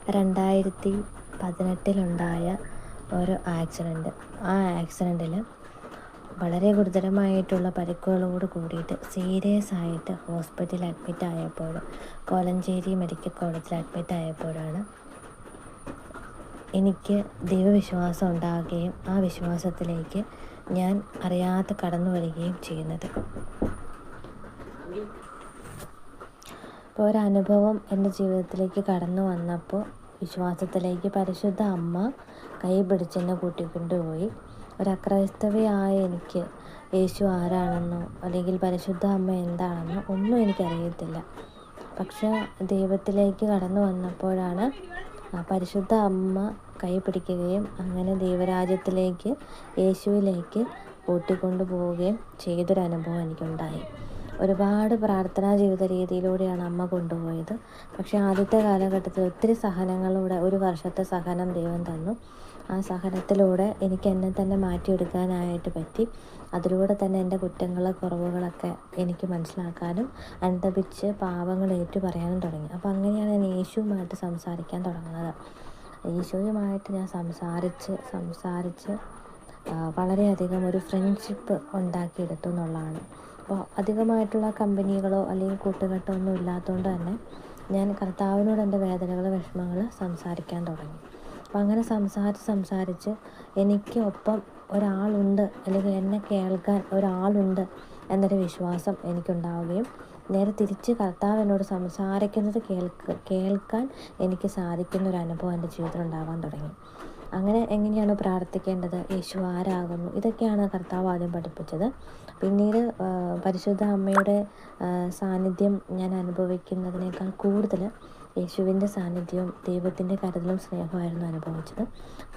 2018 ഒരു ആക്സിഡൻറ്റ്. ആ ആക്സിഡൻറ്റിൽ വളരെ ഗുരുതരമായിട്ടുള്ള പരിക്കുകളോട് കൂടിയിട്ട് സീരിയസ് ആയിട്ട് ഹോസ്പിറ്റലിൽ അഡ്മിറ്റ് ആയപ്പോൾ, കോലഞ്ചേരി മെഡിക്കൽ കോളേജിൽ അഡ്മിറ്റ് ആയപ്പോഴാണ് എനിക്ക് ദൈവവിശ്വാസം ഉണ്ടാകുകയും ആ വിശ്വാസത്തിലേക്ക് ഞാൻ അറിയാതെ കടന്നു വരികയും ചെയ്യുന്നത്. അപ്പോൾ ഒരനുഭവം എൻ്റെ ജീവിതത്തിലേക്ക് കടന്നു വന്നപ്പോൾ വിശ്വാസത്തിലേക്ക് പരിശുദ്ധ അമ്മ കൈ പിടിച്ചെന്നെ കൂട്ടിക്കൊണ്ടുപോയി. ഒരക്രൈസ്തവയായ എനിക്ക് യേശു ആരാണെന്നോ അല്ലെങ്കിൽ പരിശുദ്ധ അമ്മ എന്താണെന്നോ ഒന്നും എനിക്കറിയത്തില്ല. പക്ഷേ ദൈവത്തിലേക്ക് കടന്നു വന്നപ്പോഴാണ് പരിശുദ്ധ അമ്മ കൈ പിടിക്കുകയും അങ്ങനെ ദൈവരാജ്യത്തിലേക്ക്, യേശുവിലേക്ക് കൂട്ടിക്കൊണ്ടു പോവുകയും ചെയ്തൊരനുഭവം എനിക്കുണ്ടായി. ഒരുപാട് പ്രാർത്ഥനാ ജീവിത രീതിയിലൂടെയാണ് അമ്മ കൊണ്ടുപോയത്. പക്ഷേ ആദ്യത്തെ കാലഘട്ടത്തിൽ ഒത്തിരി സഹനങ്ങളിലൂടെ, 1 വർഷത്തെ സഹനം ദൈവം തന്നു. ആ സഹനത്തിലൂടെ എനിക്ക് എന്നെ തന്നെ മാറ്റിയെടുക്കാനായിട്ട് പറ്റി. അതിലൂടെ തന്നെ എൻ്റെ കുറ്റങ്ങൾ, കുറവുകളൊക്കെ എനിക്ക് മനസ്സിലാക്കാനും അനുതപിച്ച് പാവങ്ങൾ ഏറ്റു പറയാനും തുടങ്ങി. അപ്പോൾ അങ്ങനെയാണ് ഞാൻ യേശുവുമായിട്ട് സംസാരിക്കാൻ തുടങ്ങുന്നത്. യേശുവുമായിട്ട് ഞാൻ സംസാരിച്ച് വളരെയധികം ഒരു ഫ്രണ്ട്ഷിപ്പ് ഉണ്ടാക്കിയെടുത്തു എന്നുള്ളതാണ്. അപ്പോൾ അധികമായിട്ടുള്ള കമ്പനികളോ അല്ലെങ്കിൽ കൂട്ടുകെട്ടോ ഒന്നും ഇല്ലാത്തതുകൊണ്ട് തന്നെ ഞാൻ കർത്താവിനോട് എൻ്റെ വേദനകൾ, വിഷമങ്ങൾ സംസാരിക്കാൻ തുടങ്ങി. അപ്പോൾ അങ്ങനെ സംസാരിച്ച് എനിക്ക് ഒപ്പം ഒരാളുണ്ട്, അല്ലെങ്കിൽ എന്നെ കേൾക്കാൻ ഒരാളുണ്ട് എന്നൊരു വിശ്വാസം എനിക്കുണ്ടാവുകയും നേരെ തിരിച്ച് കർത്താവ് എന്നോട് സംസാരിക്കുന്നത് കേൾക്കാൻ എനിക്ക് സാധിക്കുന്നൊരനുഭവം എൻ്റെ ജീവിതത്തിൽ ഉണ്ടാകാൻ തുടങ്ങി. അങ്ങനെ എങ്ങനെയാണ് പ്രാർത്ഥിക്കേണ്ടത്, യേശു ആരാകുന്നു, ഇതൊക്കെയാണ് കർത്താവ് ആദ്യം പഠിപ്പിച്ചത്. പിന്നീട് പരിശുദ്ധ അമ്മയുടെ സാന്നിധ്യം ഞാൻ അനുഭവിക്കുന്നതിനേക്കാൾ കൂടുതൽ യേശുവിൻ്റെ സാന്നിധ്യവും ദൈവത്തിൻ്റെ കരുതലും സ്നേഹമായിരുന്നു അനുഭവിച്ചത്.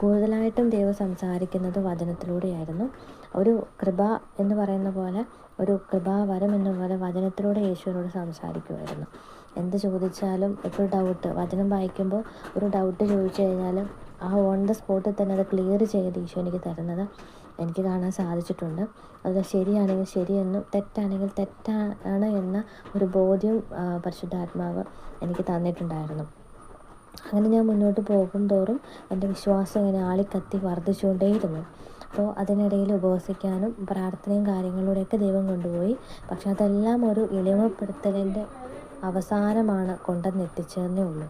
കൂടുതലായിട്ടും ദൈവം സംസാരിക്കുന്നത് വചനത്തിലൂടെയായിരുന്നു. ഒരു കൃപ എന്ന് പറയുന്ന പോലെ, ഒരു കൃപാവരം എന്ന പോലെ വചനത്തിലൂടെ യേശുവിനോട് സംസാരിക്കുമായിരുന്നു. എന്ത് ചോദിച്ചാലും ഇപ്പോൾ ഡൗട്ട്, വചനം വായിക്കുമ്പോൾ ഒരു ഡൗട്ട് ചോദിച്ചു കഴിഞ്ഞാൽ ആ ഓൺ ദ സ്പോട്ടിൽ തന്നെ അത് ക്ലിയർ ചെയ്ത് ഈശോ എനിക്ക് തരുന്നത് എനിക്ക് കാണാൻ സാധിച്ചിട്ടുണ്ട്. അത് ശരിയാണെങ്കിൽ ശരിയെന്നും തെറ്റാണെങ്കിൽ തെറ്റാണ് എന്ന ഒരു ബോധ്യം പരിശുദ്ധാത്മാവ് എനിക്ക് തന്നിട്ടുണ്ടായിരുന്നു. അങ്ങനെ ഞാൻ മുന്നോട്ട് പോകും തോറും എൻ്റെ വിശ്വാസം ഇങ്ങനെ ആളിക്കത്തി വർദ്ധിച്ചുകൊണ്ടേയിരുന്നു. അപ്പോൾ അതിനിടയിൽ ഉപവസിക്കാനും പ്രാർത്ഥനയും കാര്യങ്ങളിലൂടെയൊക്കെ ദൈവം കൊണ്ടുപോയി. പക്ഷെ അതെല്ലാം ഒരു എളിമപ്പെടുത്തലിൻ്റെ അവസാനമാണ് കൊണ്ടുവന്നെത്തിച്ചതെന്നേ ഉള്ളൂ.